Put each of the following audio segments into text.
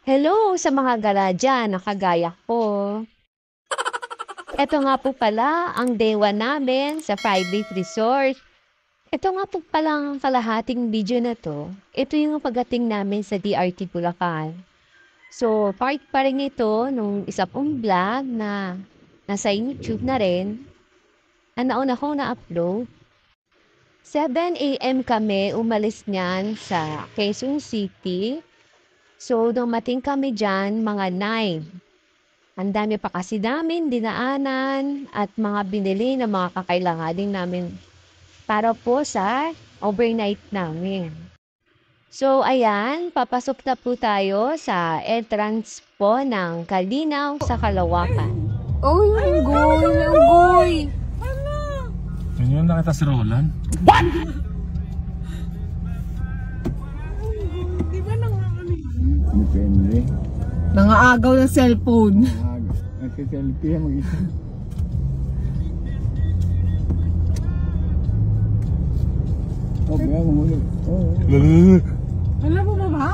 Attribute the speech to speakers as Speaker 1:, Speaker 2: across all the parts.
Speaker 1: Hello sa mga gala dyan na kagaya ko. Ito nga po pala ang day 1 namin sa private resort. Ito nga po pala ang kalahating video na to. Ito yung pagdating namin sa DRT Bulacan. So, part pa rin ito nung isa pong vlog na nasa YouTube na rin. Ang nauna kong na-upload. 7 AM kami umalis niyan sa Quezon City. So, dumating kami dyan mga 9. Ang dami pa kasi namin dinaanan at mga binili na mga kakailanganin namin para po sa overnight namin. So, ayan, papasok na po tayo sa entrance po ng Kalinaw sa Kalawakan.
Speaker 2: Uy, unggoy!
Speaker 3: Yun yung nakita si Roland.
Speaker 2: What?
Speaker 4: Depende.
Speaker 2: Nangaagaw ng cellphone.
Speaker 4: Nagsiselfie yan mag-isa. Oh, kaya mamuli. Oo.
Speaker 2: Wala mo baba?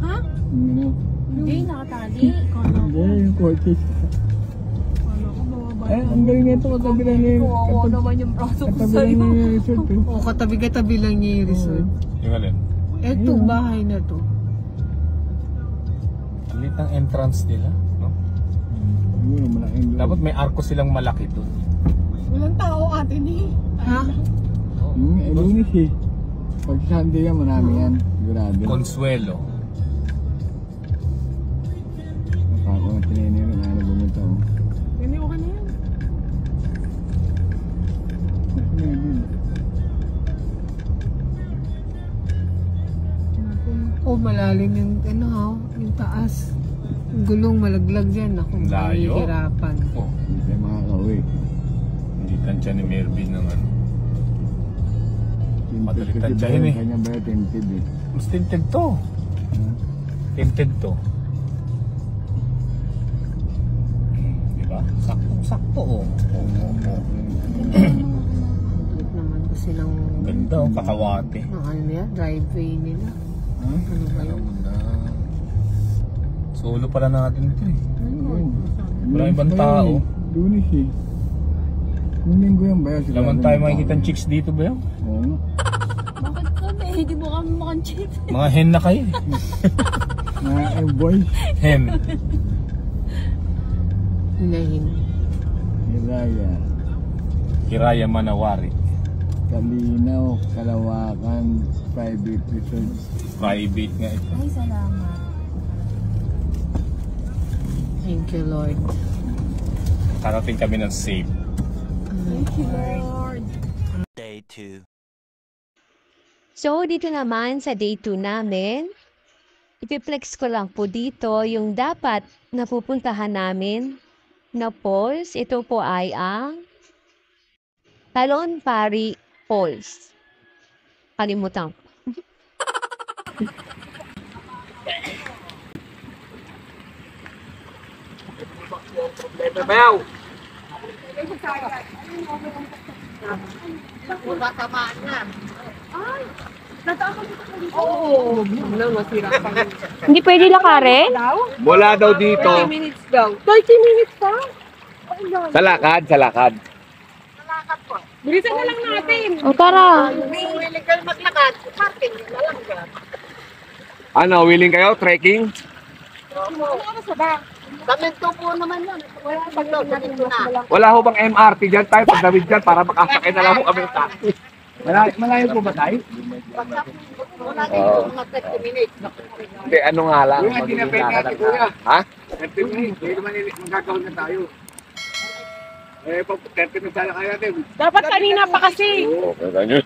Speaker 2: Ha?
Speaker 4: Ano?
Speaker 2: Hindi, nakatali.
Speaker 4: Hindi, yung kortis. Eh, ang galing nito. Katabi lang niya.
Speaker 2: Oo naman yung braso ko
Speaker 4: Katabi lang
Speaker 2: sa'yo.
Speaker 4: niya yung resort.
Speaker 2: Oo, katabi lang niya yung resort.
Speaker 3: Yung alin?
Speaker 2: Eto, bahay na to.
Speaker 3: Alit ang entrance nila, no?
Speaker 4: Siguro malaking doon.
Speaker 3: Dapat may arko silang malaki doon.
Speaker 2: Walang tao atin eh. Ha?
Speaker 4: Lunis eh. Pag Sunday yan, marami yan. Sigurado.
Speaker 3: Consuelo.
Speaker 4: Ako na tinenero na ano bumunta ko.
Speaker 2: Hindi, okay na yan. Oh, malalim yung ano ha, yung taas. Yung gulong malaglag dyan. Ako,
Speaker 3: Layo.
Speaker 2: mahihirapan.
Speaker 3: Oh,
Speaker 4: Hindi tayo makakauwi.
Speaker 3: hindi tansya ni Mervin ng ano.
Speaker 4: Tinted kasi
Speaker 3: Tansyahin eh.
Speaker 4: kanya ba yung tinted eh.
Speaker 3: Mas tinted to. Tinted to. Diba? Sakto-sakto oh.
Speaker 2: Bakit naman kasi ng
Speaker 3: Ganda oh, kakawate.
Speaker 2: ano nila, driveway nila.
Speaker 4: Ha?
Speaker 2: Ano ba
Speaker 3: Alam
Speaker 2: yun?
Speaker 3: mo na. Solo pala natin ito eh.
Speaker 4: Ayun.
Speaker 3: Wala ibang
Speaker 4: Lunes ba
Speaker 3: tao.
Speaker 4: yun eh? Lunes eh. Nung linggo yan ba yan? Sigurado
Speaker 3: Laman tayo
Speaker 4: may
Speaker 3: makikita ng
Speaker 4: tao.
Speaker 3: chicks dito ba yun?
Speaker 4: Oo nga.
Speaker 5: Bakit kami? Hindi mo kami makan-cheat.
Speaker 3: Mga hen na kayo eh.
Speaker 4: Mga boys.
Speaker 3: Hen.
Speaker 2: Hinahin.
Speaker 4: Hiraya.
Speaker 3: Kiraya Manawari.
Speaker 4: Kalinaw, Kalawakan, private resort.
Speaker 3: Private nga ito.
Speaker 5: Ay, salamat.
Speaker 2: Thank you, Lord.
Speaker 3: Karating kami ng safe.
Speaker 5: Thank you, Lord.
Speaker 6: Day 2.
Speaker 1: So, dito naman sa day 2 namin, ipiplex ko lang po dito yung dapat napupuntahan namin na falls. Ito po ay ang Talon Pari Falls. Kalimutan ko.
Speaker 5: Hindi pwede lakarin?
Speaker 7: Mula daw dito.
Speaker 2: 30 minutes daw. 30 minutes pa?
Speaker 7: Sa lakad, sa lakad.
Speaker 2: Bilisan na lang natin.
Speaker 5: O tara.
Speaker 7: Ano, willing kayo? Trekking? Wala ho bang MRT dyan tayo? Pagdawid dyan para makasakay na lang ho kami ng taxi. Malayo po ba tayo? Oo. Hindi, ano nga lang. Magiging natin, ha? 30 minutes. Hindi naman magkakaroon na tayo. Eh, pag 30 minutes sana kaya natin.
Speaker 2: Dapat kanina pa kasi.
Speaker 7: Oo, kaya ganyan.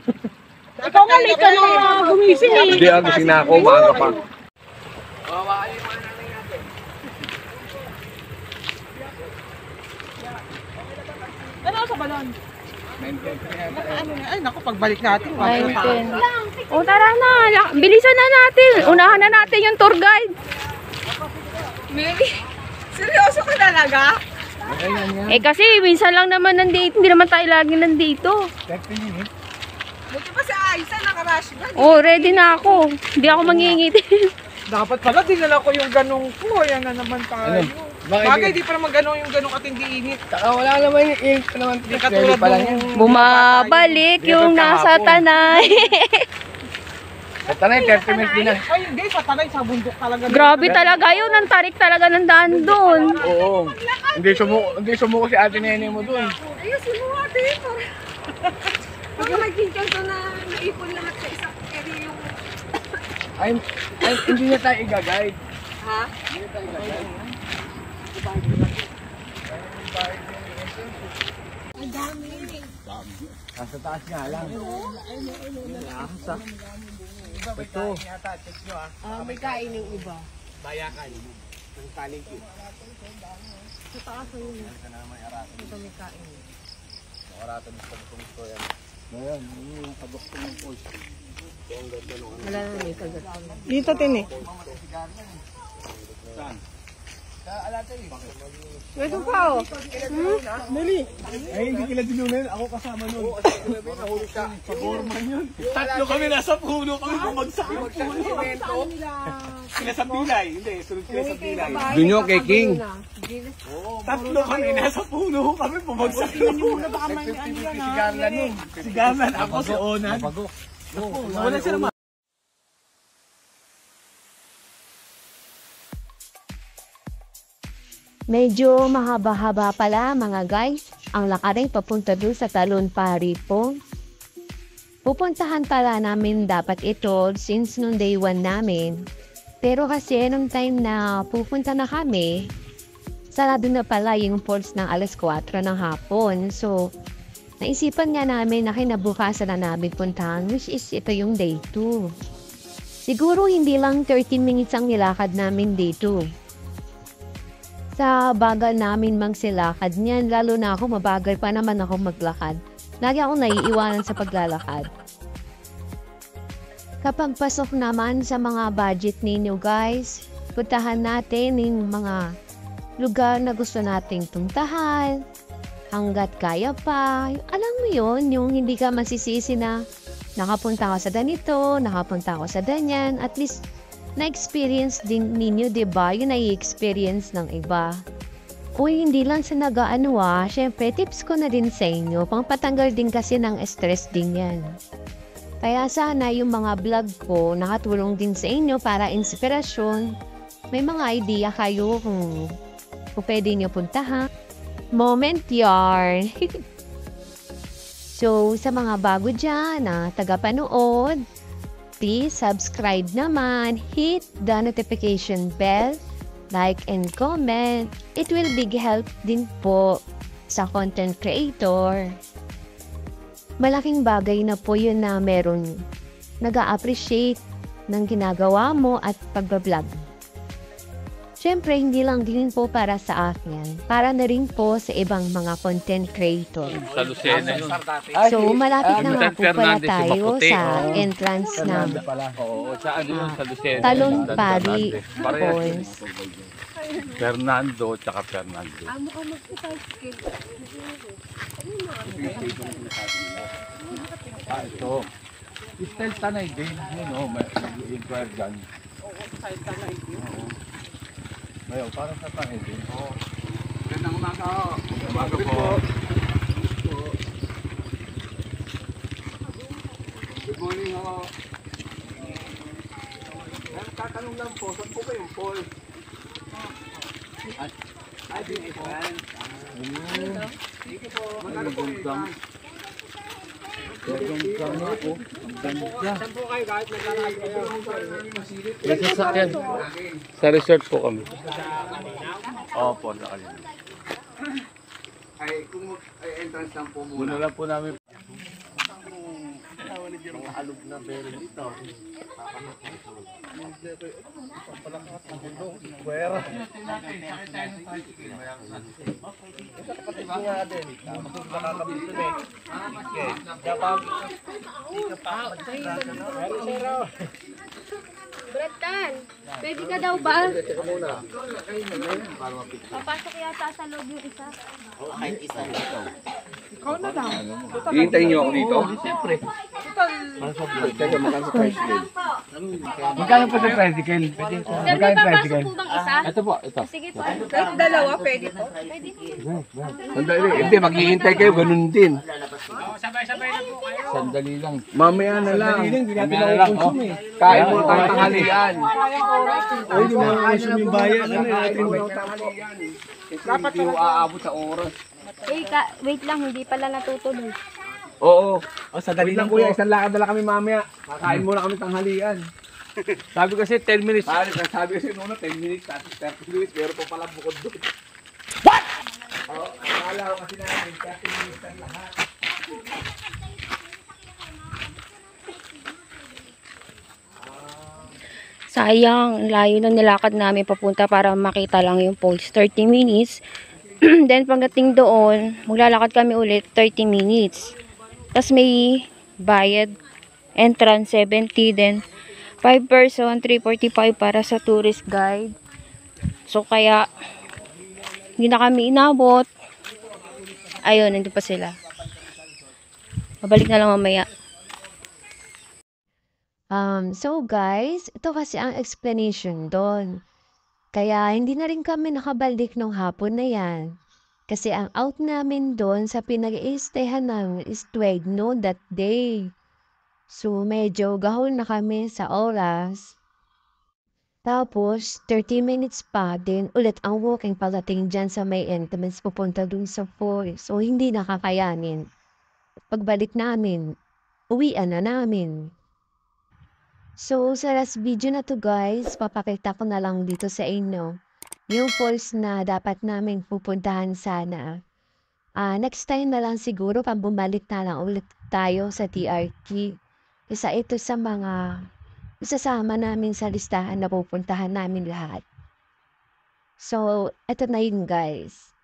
Speaker 2: Ikaw nga late ka na gumising eh.
Speaker 7: Hindi, ang gising na ako, maaga pa.
Speaker 2: Ano sa balon? Ay, naku, pagbalik natin.
Speaker 5: 9:10. O tara na. Bilisan na natin. Unahan na natin yung tour guide.
Speaker 2: Mary, seryoso ka talaga?
Speaker 5: Eh kasi minsan lang naman nandito. Hindi naman tayo lagi nandito.
Speaker 3: 30 minutes.
Speaker 2: Buti pa si Aiza, nakarush ba?
Speaker 5: Oh, ready na ako. Hindi ako mangingiti.
Speaker 2: Dapat pala dinala ko yung ganong ko. Ayan na naman tayo. Bagay, di pa naman ganong yung ganong katindi init.
Speaker 4: Saka wala naman yung init pa naman.
Speaker 2: Di katulad
Speaker 4: pa lang yan.
Speaker 5: Bumabalik yung nasa tanay.
Speaker 4: Sa tanay, 30 minutes din na.
Speaker 2: Ay, hindi. Sa tanay, sa bundok talaga.
Speaker 5: Grabe talaga yun. Ang tarik talaga ng daan doon.
Speaker 4: Oo. Hindi sumuko si ate nene mo dun.
Speaker 6: Ayusin mo ate. Baka maging kanto na naipon lahat sa isang area yung...
Speaker 4: Ay, hindi na tayo i-guide.
Speaker 6: Ha?
Speaker 4: Nasa taas nga lang. Ito.
Speaker 6: May kain ng iba.
Speaker 2: Bayakan. Ng taliki.
Speaker 6: Sa taas ang yun. Ito may kain.
Speaker 4: Ayan, yung kabukto ng post.
Speaker 6: Wala na may kagat.
Speaker 2: Dito, Tini.
Speaker 6: Ito pa oh.
Speaker 3: Ay, hindi kila dinunin. Ako kasama nun. Sa foreman yun. Tatlo kami nasa puno kami. Bumagsak yung puno. Sila sa pilay. Hindi, sunod sila sa pilay.
Speaker 7: Doon yung kay King.
Speaker 3: Tatlo kami nasa puno kami. Bumagsak yung puno.
Speaker 4: Si Garland nun.
Speaker 3: Si Gaman, ako si Onan. Wala sila ma.
Speaker 1: Medyo mahaba-haba pala mga guys ang lakarin papunta doon sa Talon Pari po. Pupuntahan pala namin dapat ito since nung day 1 namin. Pero kasi nung time na pupunta na kami, sarado na pala yung falls ng alas 4 ng hapon. So, naisipan nga namin na kinabukasan na namin puntahan, which is ito yung day 2. Siguro hindi lang 30 minutes ang nilakad namin day 2. Sa bagal namin magsilakad niyan, lalo na ako mabagal pa naman ako maglakad. Lagi akong naiiwanan sa paglalakad. Kapag pasok naman sa mga budget ninyo guys, puntahan natin yung mga lugar na gusto nating puntahan. Hanggat kaya pa. Alam mo yun, yung hindi ka masisisi na nakapunta ako sa ganito, nakapunta ako sa ganyan. At least, na-experience din ninyo, diba? Yung na-experience ng iba. Uy, hindi lang sa nag-ano syempre, tips ko na din sa inyo. Pangpatanggal din kasi ng stress din yan. Kaya sana yung mga vlog ko nakatulong din sa inyo para inspirasyon. May mga idea kayo kung pwede nyo puntahan. Moment yarn! So, sa mga bago dyan na tagapanood, please subscribe naman, hit the notification bell, like and comment. It will big help din po sa content creator. Malaking bagay na po yun na meron nag-a-appreciate ng ginagawa mo at pagbablog. Siyempre, hindi lang din po para sa akin, para na rin po sa ibang mga content creator.
Speaker 7: Sa Lucena yun.
Speaker 1: So, malapit na nga po pala
Speaker 7: Fernandez,
Speaker 1: tayo
Speaker 7: yung maputi.
Speaker 1: sa entrance ng
Speaker 7: Oo, sa ano yun, sa Lucena.
Speaker 1: Talon
Speaker 7: Fernandez.
Speaker 1: Pari
Speaker 7: Parehas
Speaker 1: Falls.
Speaker 7: yun. Fernando, tsaka Fernando. Ito. Style tanay din. Yun o, may inquire dyan.
Speaker 2: Style tanay din.
Speaker 7: Mayo, parang sa tanay din. Oo.
Speaker 2: Gandang umaga.
Speaker 7: Umaga po.
Speaker 2: Good morning ako. Tatanong lang po, saan po ba yung pool? Ay, din ito. Thank you po. Magkano po yung isang? Saan po kayo kahit naglalakad kayo?
Speaker 7: Nasa sakyan. Sa resort po kami. Opo, sa kanila.
Speaker 2: Ay, kung entrance lang po muna.
Speaker 7: Muna lang po namin.
Speaker 6: Bratan, pwede ka daw ba? Papasok yata sa loob yung isa.
Speaker 7: Hihintayin niyo ako dito?
Speaker 2: Siyempre.
Speaker 7: Teka, makan sa first grade. Magkano po sa tricycle? Magkano tricycle? Ito po, ito.
Speaker 6: Kahit dalawa, pwede po.
Speaker 7: Sandali, hindi, maghihintay kayo, ganun din.
Speaker 4: Sandali lang.
Speaker 7: Mamaya na lang.
Speaker 3: Hindi natin
Speaker 7: Mamaya na lang.
Speaker 3: nakukonsume eh.
Speaker 7: Kain mo tayo tanghalian.
Speaker 3: Ay, hindi mo nakukonsume yung bayan. Ano natin?
Speaker 7: Dapat hindi mo aabot sa oras.
Speaker 5: Wait lang, hindi pala natutuloy.
Speaker 7: Oo.
Speaker 3: O, sadali
Speaker 7: Wait
Speaker 3: lang
Speaker 7: lang
Speaker 3: po.
Speaker 7: kuya, isang lakad na lang kami mamaya. Kakain muna kami tanghalian.
Speaker 3: Sabi kasi 10 minutes.
Speaker 7: Sabi kasi noon 10 minutes, tapos 30 minutes, pero pa pala bukod doon. What? Oo, akala ko kasi namin, 30 minutes ang lahat.
Speaker 5: Sayang, layo na nilakad namin papunta para makita lang yung falls. 30 minutes. Then pagdating doon, maglalakad kami ulit 30 minutes. Tapos may bayad, entrance 70, then 5 person, 345 para sa tourist guide. So kaya, hindi na kami inabot. Ayun, nandun pa sila. Mabalik na lang mamaya.
Speaker 1: So guys, ito kasi ang explanation doon. Kaya hindi na rin kami nakabalik nung hapon na yan. Kasi ang out namin doon sa pinag-i-stayhan namin is 12 noon that day. So medyo gahol na kami sa oras. Tapos 30 minutes pa din ulit ang walking palating dyan sa may entrance pupunta dun sa falls. So hindi nakakayanin. Pagbalik namin, uwian na namin. So, sa last video na to guys, papakita ko na lang dito sa inyo yung falls na dapat namin pupuntahan sana. Next time na lang siguro pag bumalik na lang ulit tayo sa TRT. Isa ito sa mga isasama namin sa listahan na pupuntahan namin lahat. So, eto na yun guys.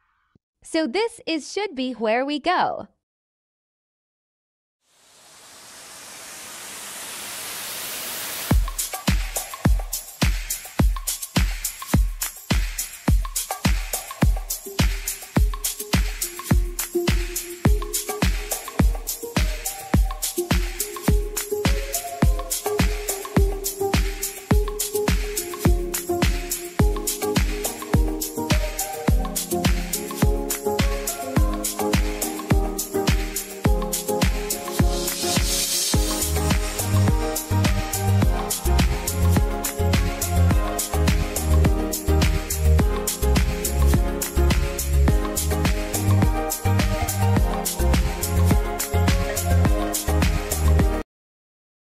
Speaker 8: So this is should be where we go.